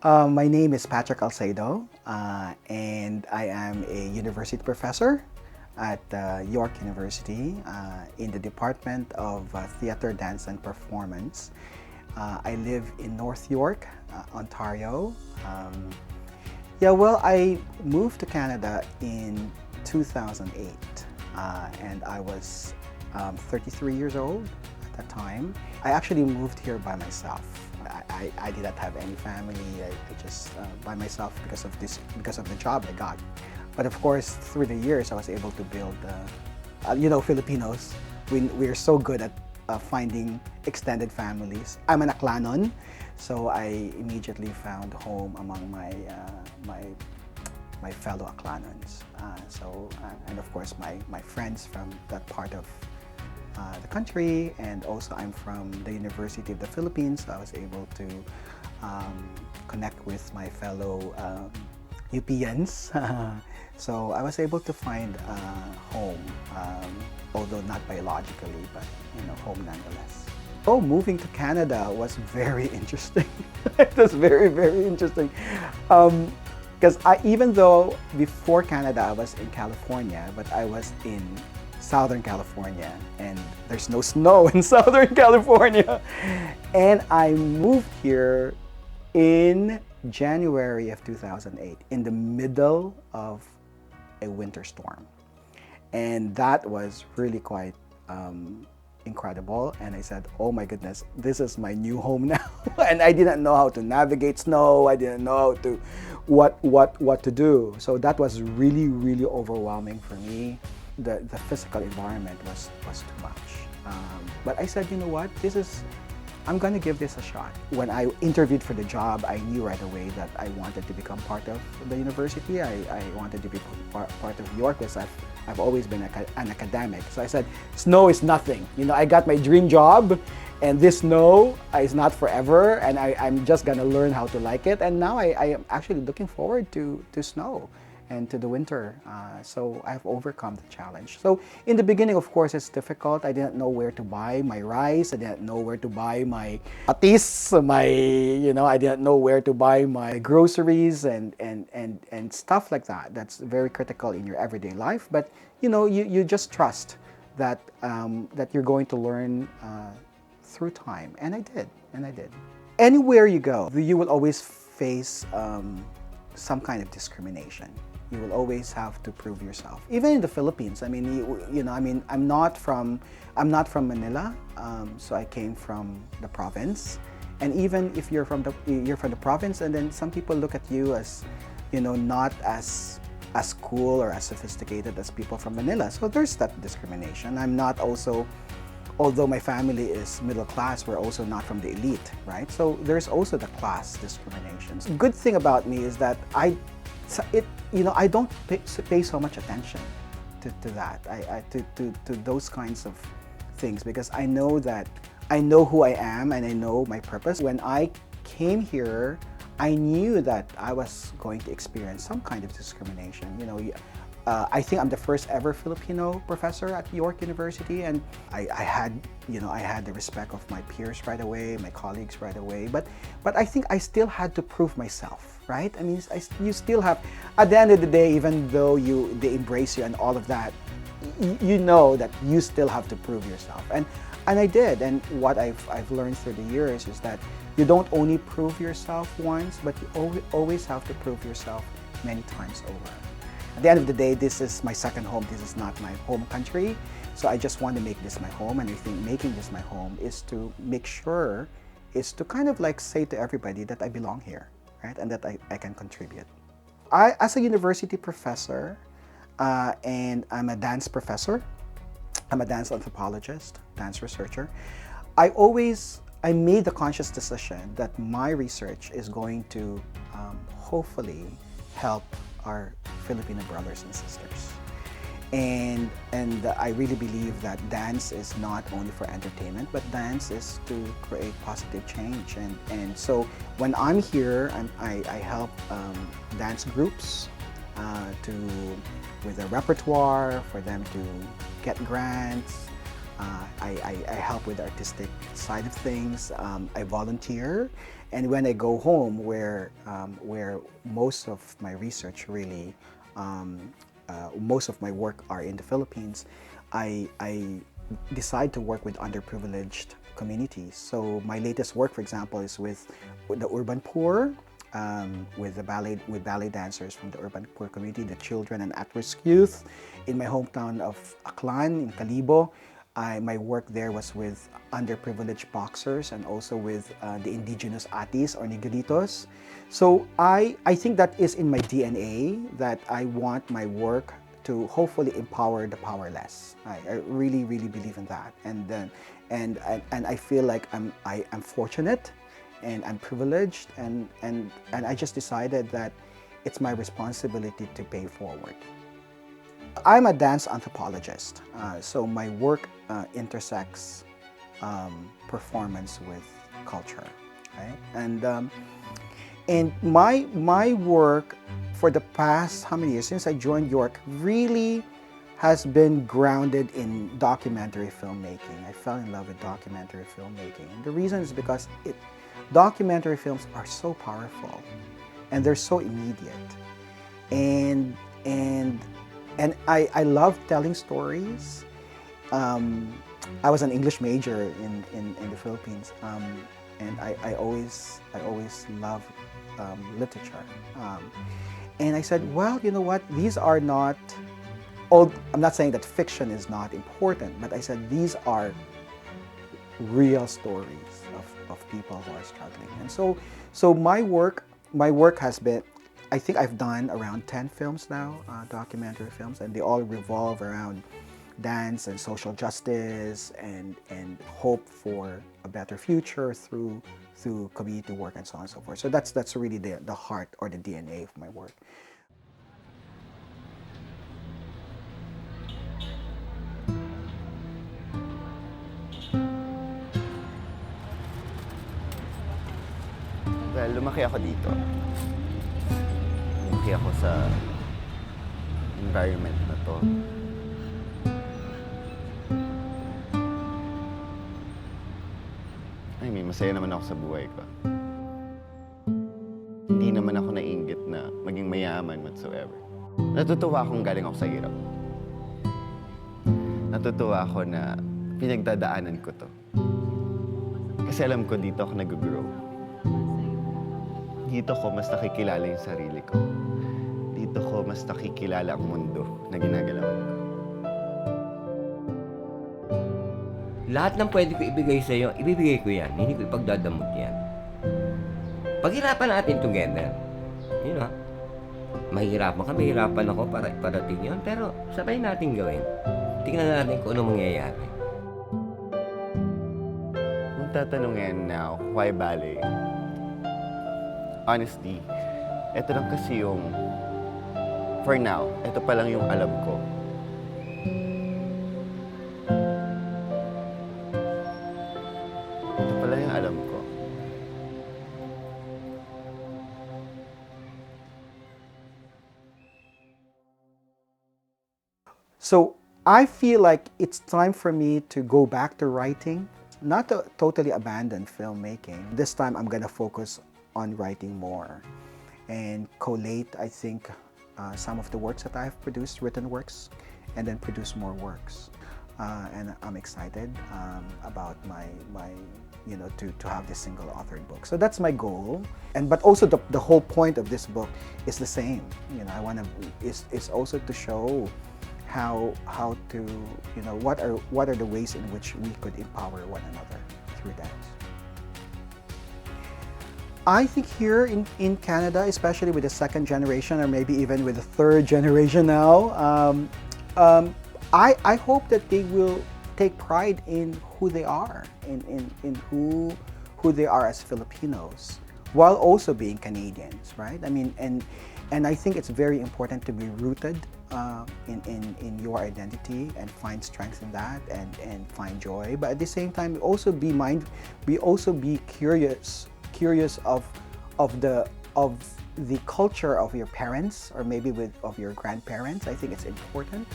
My name is Patrick Alcedo, and I am a university professor at York University in the Department of Theatre, Dance, and Performance. I live in North York, Ontario. I moved to Canada in 2008, and I was 33 years old at that time. I actually moved here by myself. I did not have any family. I just by myself because of the job I got. But of course, through the years, I was able to build. Filipinos, we're so good at finding extended families. I'm an Aklanon, so I immediately found home among my fellow Aklanons. And of course, my friends from that part of the country, and also I'm from the University of the Philippines, so I was able to connect with my fellow UPians. So I was able to find home, although not biologically, but home nonetheless. Oh, moving to Canada was very interesting. It was very, very interesting. Because even though before Canada I was in California, but I was in Southern California, and there's no snow in Southern California. And I moved here in January of 2008, in the middle of a winter storm. And that was really quite incredible. And I said, oh my goodness, this is my new home now. And I didn't know how to navigate snow. I didn't know how to what to do. So that was really, really overwhelming for me. The physical environment was too much. But I said, you know what, I'm gonna give this a shot. When I interviewed for the job, I knew right away that I wanted to become part of the university. I wanted to be part of York because I've always been an academic. So I said, snow is nothing. I got my dream job, and this snow is not forever, and I'm just gonna learn how to like it. And now I am actually looking forward to snow and to the winter. So I've overcome the challenge. So in the beginning, of course, it's difficult. I didn't know where to buy my rice. I didn't know where to buy my patis, I didn't know where to buy my groceries and stuff like that. That's very critical in your everyday life. But you just trust that that you're going to learn through time. And I did. Anywhere you go, you will always face some kind of discrimination. You will always have to prove yourself. Even in the Philippines, I'm not from Manila, so I came from the province. And even if you're from the province, and then some people look at you as, not as cool or as sophisticated as people from Manila. So there's that discrimination. I'm not also, although my family is middle class, we're also not from the elite, right? So there's also the class discriminations. Good thing about me is that I don't pay so much attention to that, to those kinds of things, because I know who I am and I know my purpose. When I came here, I knew that I was going to experience some kind of discrimination. I think I'm the first ever Filipino professor at York University, and I had the respect of my peers right away, my colleagues right away. But I think I still had to prove myself, right? You still have, at the end of the day, even though they embrace you and all of that, you know that you still have to prove yourself, and I did. And what I've learned through the years is that you don't only prove yourself once, but you always have to prove yourself many times over. At the end of the day, this is my second home. This is not my home country. So I just want to make this my home. And I think making this my home is to kind of like say to everybody that I belong here, right? And that I can contribute. As a university professor, and I'm a dance professor, I'm a dance anthropologist, dance researcher, I made the conscious decision that my research is going to hopefully help our Filipino brothers and sisters. And I really believe that dance is not only for entertainment, but dance is to create positive change. And so when I'm here, I help dance groups with a repertoire for them to get grants. I help with the artistic side of things. I volunteer, And when I go home, where most of my research really, most of my work are in the Philippines, I decide to work with underprivileged communities. So my latest work, for example, is with the urban poor, with ballet dancers from the urban poor community, the children and at-risk youth. In my hometown of Aklan in Calibo, my work there was with underprivileged boxers and also with the indigenous atis or nigritos. So I think that is in my DNA, that I want my work to hopefully empower the powerless. I really, really believe in that. And I feel like I am fortunate and I'm privileged, and I just decided that it's my responsibility to pay forward. I'm a dance anthropologist, so my work intersects performance with culture, right? And my work for the past how many years since I joined York really has been grounded in documentary filmmaking. I fell in love with documentary filmmaking. And the reason is because documentary films are so powerful and they're so immediate. And I love telling stories. I was an English major in the Philippines, and I always loved literature. And I said, well, you know what? These are not all. I'm not saying that fiction is not important, but I said these are real stories of people who are struggling. And so my work has been, I think I've done around 10 films now, documentary films, and they all revolve around dance and social justice and hope for a better future through community work and so on and so forth. So that's really the heart or the DNA of my work. Well, lumaki ako dito. Lumaki ako sa environment na to. I mean, masaya naman ako sa buhay ko. Hindi naman ako naiinggit na maging mayaman whatsoever. Natutuwa akong galing ako sa hirap. Natutuwa ako na pinagdadaanan ko to. Kasi alam ko dito ako nag-grow. Dito ko mas nakikilala yung sarili ko. Dito ko mas nakikilala ang mundo na ginagalawan ko. Lahat ng pwede ko ibigay sa iyo, ibibigay ko yan. Hindi ko ipagdadamot yan. Paghirapan natin together. You know, mahirapan ka, mahirapan ako para iparating yun. Pero sabay natin gawin. Tingnan natin kung ano mangyayari. Kung tatanungin now, why ballet? Honestly, ito lang kasi yung, for now, ito pa lang yung alam ko. Ito pa lang yung alam ko. So I feel like it's time for me to go back to writing, not to totally abandon filmmaking. This time I'm gonna focus on writing more and collate, I think, some of the works that I've produced, written works, and then produce more works. And I'm excited about my to have this single authored book. So that's my goal. But also the whole point of this book is the same. You know, I want to is also to show how to, you know, what are the ways in which we could empower one another through dance. I think here in Canada, especially with the second generation or maybe even with the third generation now, I hope that they will take pride in who they are, in who they are as Filipinos, while also being Canadians, right? I mean, and I think it's very important to be rooted in your identity and find strength in that and find joy. But at the same time, also be curious of the culture of your parents or maybe of your grandparents. I think it's important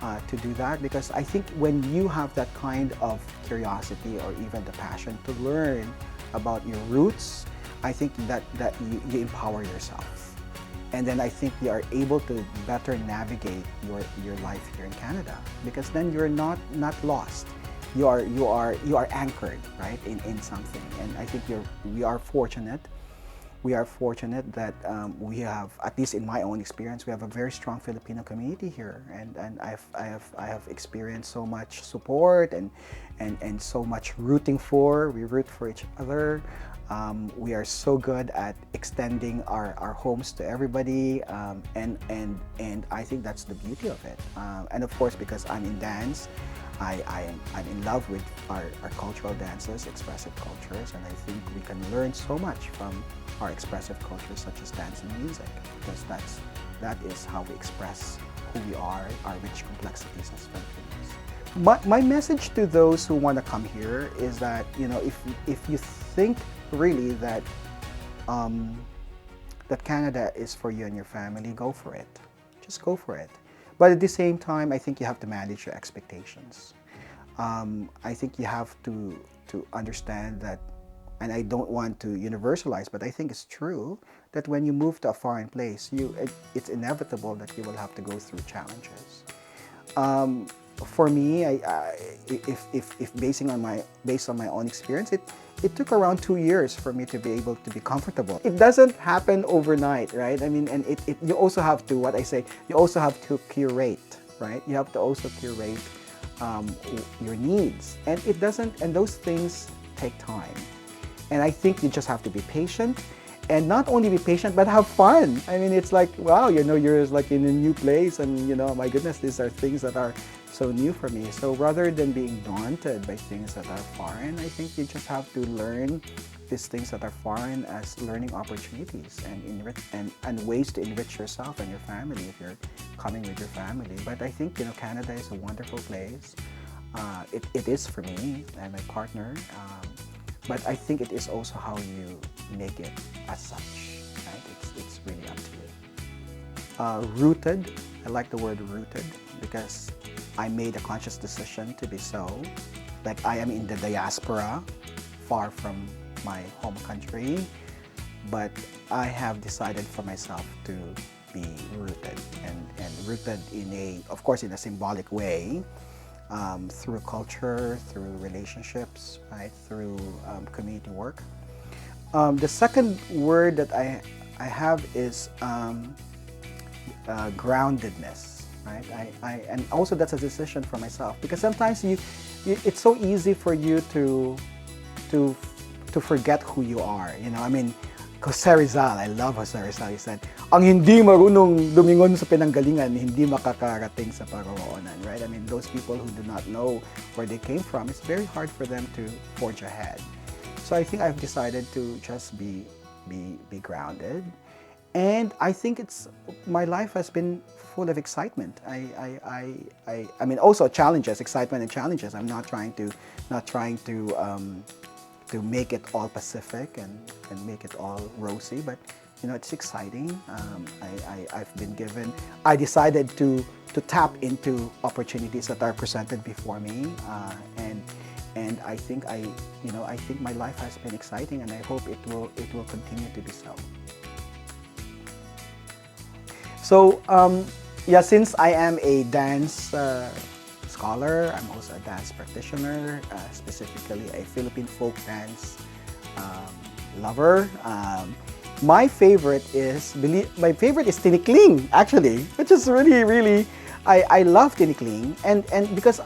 to do that, because I think when you have that kind of curiosity or even the passion to learn about your roots, I think that you empower yourself. And then I think you are able to better navigate your life here in Canada, because then you're not lost. You are anchored, right, in something. And I think we are fortunate. We are fortunate that we have, at least in my own experience, we have a very strong Filipino community here, and I have experienced so much support and so much rooting for. We root for each other. We are so good at extending our homes to everybody, and I think that's the beauty of it. And of course, because I'm in dance, I'm in love with our cultural dances, expressive cultures, and I think we can learn so much from our expressive cultures such as dance and music, because that is how we express who we are, our rich complexities as Filipinos. My message to those who want to come here is that, you know, if you think really that that Canada is for you and your family, go for it. Just go for it. But at the same time, I think you have to manage your expectations. I think you have to understand that, and I don't want to universalize, but I think it's true that when you move to a foreign place, it's inevitable that you will have to go through challenges. For me, if based on my own experience, it took around 2 years for me to be able to be comfortable. It doesn't happen overnight, right? I mean, and you also have to, what I say, you also have to curate, right? You have to also curate your needs, and those things take time. And I think you just have to be patient, and not only be patient, but have fun. I mean, it's like, wow, you know, you're like in a new place, and you know, my goodness, these are things that are so new for me. So rather than being daunted by things that are foreign, I think you just have to learn these things that are foreign as learning opportunities and ways to enrich yourself and your family if you're coming with your family. But I think, you know, Canada is a wonderful place. It is for me and my partner. But I think it is also how you make it as such, right? It's really up to you. Rooted, I like the word rooted because I made a conscious decision to be so. Like, I am in the diaspora, far from my home country, but I have decided for myself to be rooted, and rooted of course, in a symbolic way. Through culture, through relationships, right? Through community work. The second word that I have is groundedness, right? And also that's a decision for myself, because sometimes it's so easy for you to forget who you are. You know, I mean, Jose Rizal, I love Jose Rizal. He said, "Ang hindi marunong lumingon sa pinanggalingan, hindi makakarating sa paroroonan." Right? I mean, those people who do not know where they came from, it's very hard for them to forge ahead. So I think I've decided to just be grounded, and I think my life has been full of excitement. I mean, also challenges, excitement and challenges. I'm not trying to make it all Pacific and make it all rosy, but you know, it's exciting. I decided to tap into opportunities that are presented before me, and I think I think my life has been exciting, and I hope it will continue to be so. So yeah, since I am a dance scholar, I'm also a dance practitioner, specifically a Philippine folk dance lover. My favorite is tinikling, actually, which is really I love tinikling, and because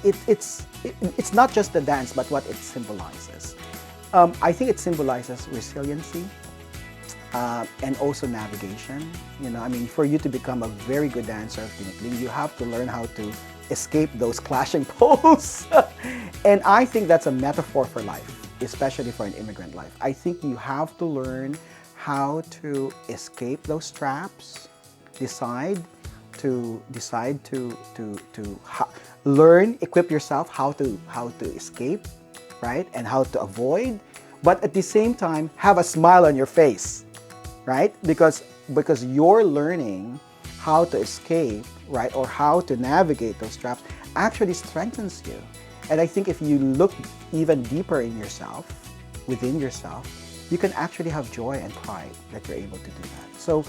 it's not just the dance, but what it symbolizes. I think it symbolizes resiliency and also navigation. You know, I mean, for you to become a very good dancer of tinikling, you have to learn how to escape those clashing poles. And I think that's a metaphor for life, especially for an immigrant life. I think you have to learn how to escape those traps, equip yourself how to escape, right? And how to avoid, but at the same time have a smile on your face, right? Because you're learning how to escape, right, or how to navigate those traps actually strengthens you. And I think if you look even deeper in yourself, within yourself, you can actually have joy and pride that you're able to do that. So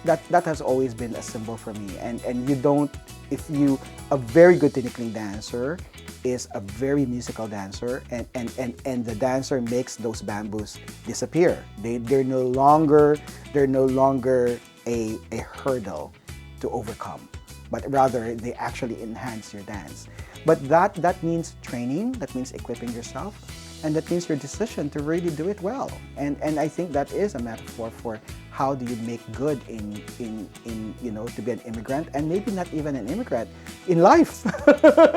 that has always been a symbol for me. And you don't, if you, a very good tinikling dancer is a very musical dancer, and the dancer makes those bamboos disappear. They're no longer a hurdle to overcome, but rather they actually enhance your dance. But that means training, that means equipping yourself, and that means your decision to really do it well. And I think that is a metaphor for how do you make good in to be an immigrant, and maybe not even an immigrant, in life.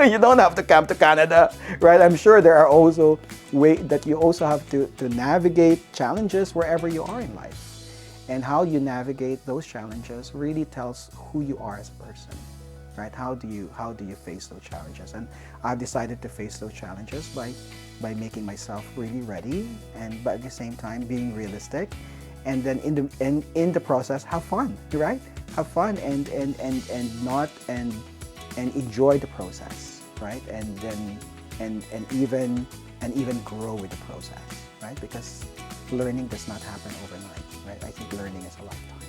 You don't have to come to Canada, right? I'm sure there are also ways that you also have to navigate challenges wherever you are in life. And how you navigate those challenges really tells who you are as a person, right? How do you face those challenges? And I've decided to face those challenges by making myself really ready, but at the same time being realistic, and then in the process have fun, right? Have fun and enjoy the process, right? And even grow with the process, right? Because learning does not happen overnight, right? I think learning is a lifetime.